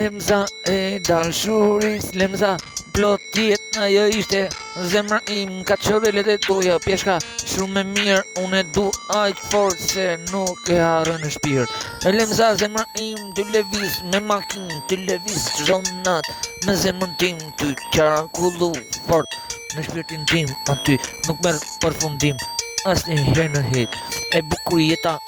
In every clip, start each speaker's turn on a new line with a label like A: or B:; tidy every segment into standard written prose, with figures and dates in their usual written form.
A: Lemza e dashuris, lemza plot jetë ajo ishte zemra im, ka qërelet e doja pjeshka shumë e mirë, unë e du aq fort se nuk e harë në shpirt. Lemza zemra im, ty lëviz me makin, ty lëviz çdo natë me zemrën tim, ty qarkullu fort në shpirtin tim, aty nuk merr përfundim asnjëherë në jetë. E bukur jeta,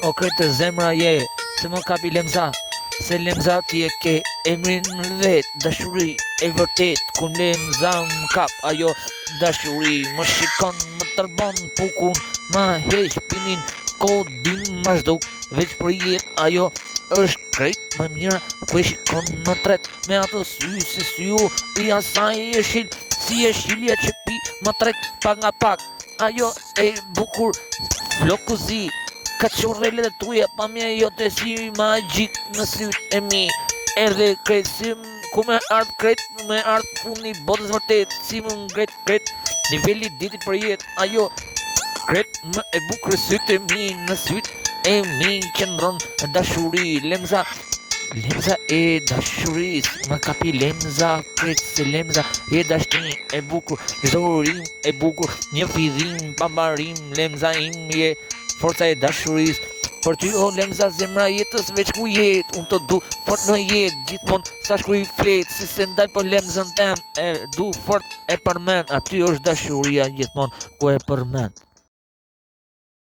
A: o kretë zemra je, se më kapi lemza. Se lemza ti e ke emrin në vet, dashuri e vërtet, ku lemza më kap ajo dashuri, më shikon, më tërbon pukun, ma heq pinin, kodin ma zhduk, veç për jet ajo është krejt më mira, ku e shikon më tret, me ato sy se syu, i asaj e shil, si e shilja që pi më tret pak nga pak, ajo e bukur, flokuzi, ka qurrelet e tuja, pa mje jote si magjik në syt e mi. Erdhe krejt, si ku me ardh krejt, me ardh fundi botës vërtet, si më ngret krejt, nivelli ditit për jet, ajo krejt më e bukur syt e mi, në syt e mi qëndron dashuri, lemza. Lemza e dashuris, më kapi lemza, krejt se lemza e dashni e bukur, zorim e bukur, një fillim, pambarim, lemza im je forca e dashuris. Për ty o lemza zemra jetës veç ku jet, unë të du fort në jet, gjithmon sa shkruj flet, si se ndaj për lemzën tem, e du fort e përmen, aty është dashuria gjithmon ku e përmen.